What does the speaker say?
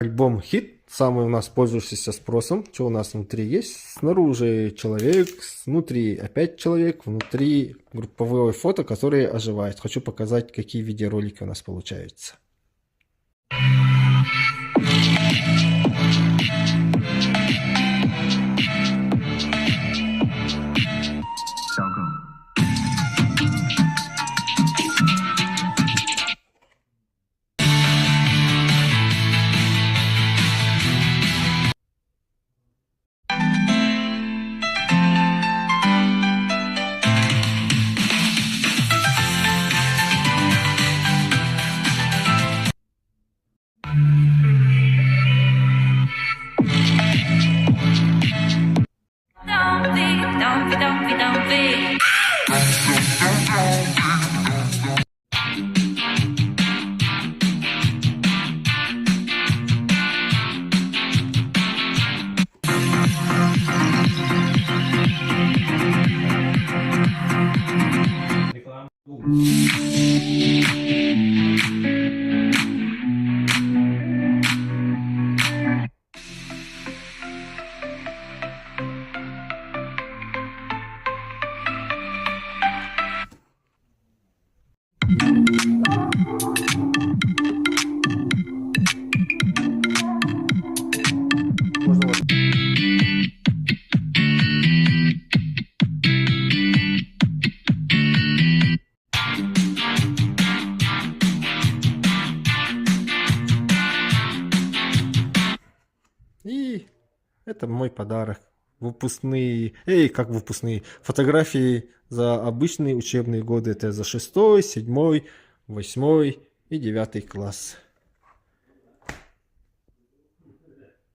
Альбом хит, самый у нас пользующийся спросом. Что у нас внутри есть? Снаружи человек, внутри опять человек, внутри групповое фото, которое оживает. Хочу показать, какие видеоролики у нас получаются. И это мой подарок. Выпускные, как выпускные, фотографии за обычные учебные годы. Это за 6, 7, 8 и 9 класс.